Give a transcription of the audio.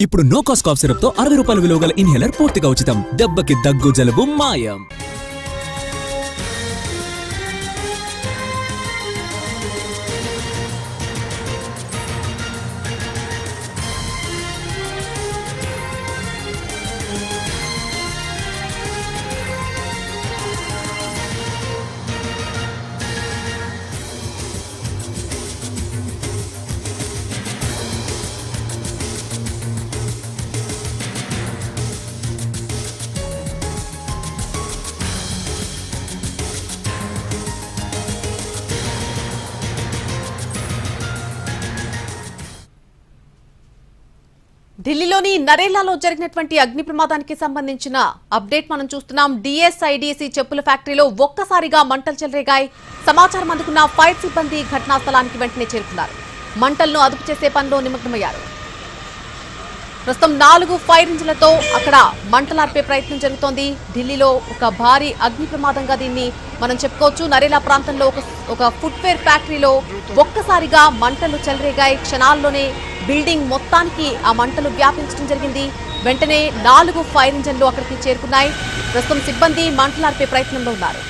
ఇప్పుడు no cost cough syrup తో 60 రూపాయల విలువ గల ఇన్హేలర్ పూర్తిగా ఉచితం. దెబ్బకి దగ్గు జలుబు మాయం. ఢిల్లీలోని నరేలాలో జరిగినటువంటి అగ్ని ప్రమాదానికి సంబంధించిన అప్డేట్ మనం చూస్తున్నాం. డిఎస్ఐడిసి చెప్పుల ఫ్యాక్టరీలో ఒక్కసారిగా మంటలు చెలరేగాయి. సమాచారం అందుకున్న ఫైర్ సిబ్బంది ఘటనా స్థలానికి వెంటనే చేరుకున్నారు. మంటలను అదుపు చేసే పనిలో నిమగ్నమయ్యారు. ప్రస్తుతం 4 ఫైర్ ఇంజిన్లతో అక్కడ మంటలార్పే ప్రయత్నం జరుగుతోంది. ఢిల్లీలో ఒక భారీ అగ్ని ప్రమాదంగా దీన్ని మనం చెప్పుకోవచ్చు. నరేలా ప్రాంతంలో ఒక ఫుట్వేర్ ఫ్యాక్టరీలో ఒక్కసారిగా మంటలు చెలరేగాయి. క్షణాల్లోనే బిల్డింగ్ మొత్తానికి ఆ మంటలు వ్యాపించడం జరిగింది. వెంటనే 4 ఫైర్ ఇంజన్లు అక్కడికి చేరుకున్నాయి. ప్రస్తుతం సిబ్బంది మంటలార్పే ప్రయత్నంలో ఉన్నారు.